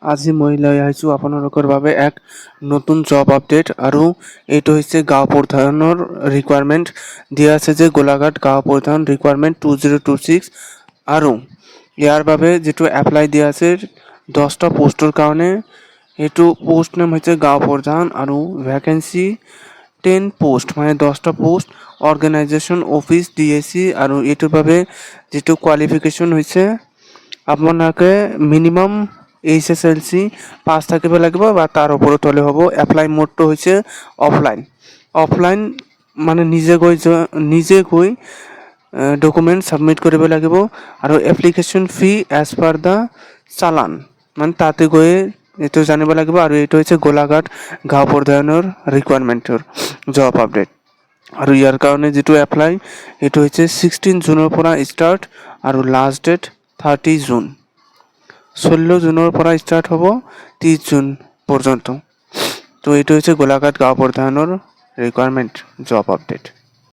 আজি মই লৈ আহিছোঁ আপোনালোকৰ বাবে এক নতুন জব আপডেট আৰু এইটো হৈছে গাঁও প্ৰধানৰ ৰিকুৱাৰমেণ্ট দিয়া আছে যে গোলাঘাট গাঁও প্ৰধান ৰিকুৱাৰমেণ্ট 2026 আৰু ইয়াৰ বাবে যিটো এপ্লাই দিয়া আছে 10টা পোষ্টৰ কাৰণে এইটো পোষ্ট নাম হৈছে গাঁও প্ৰধান আৰু ভ্যাকেন্সি 10 পোষ্ট মানে 10টা পোষ্ট অৰ্গেনাইজেশ্যন অফিচ ডিএসি আৰু এইটোৰ বাবে যিটো কোৱালিফিকেশ্যন হৈছে আপোনালোকে মিনিমাম এইচএসএলসি পাছ থাকিব লাগিব বা তাৰ ওপৰত হ'লে হ'ব। এপ্লাই মোডটো হৈছে অফলাইন মানে নিজে গৈ ডকুমেণ্ট ছাবমিট কৰিব লাগিব আৰু application fee as per the challan মানে তাতে গৈ এইটো জানিব লাগিব আৰু এইটো হৈছে গোলাঘাট গাঁও প্ৰধানৰ ৰিকুৱাৰমেণ্টৰ জব আপডেট আৰু ইয়াৰ কাৰণে যিটো এপ্লাই এইটো হৈছে 16 জুনৰ পৰা ষ্টাৰ্ট আৰু লাষ্ট ডেট 30 জুন 16 জুনৰ পৰা ষ্টাৰ্ট হ'ব 30 জুন পৰ্যন্ত। তো এইটো হৈছে গোলাঘাট গাঁও প্ৰধানৰ ৰিকুৱাৰমেণ্ট জব আপডেট।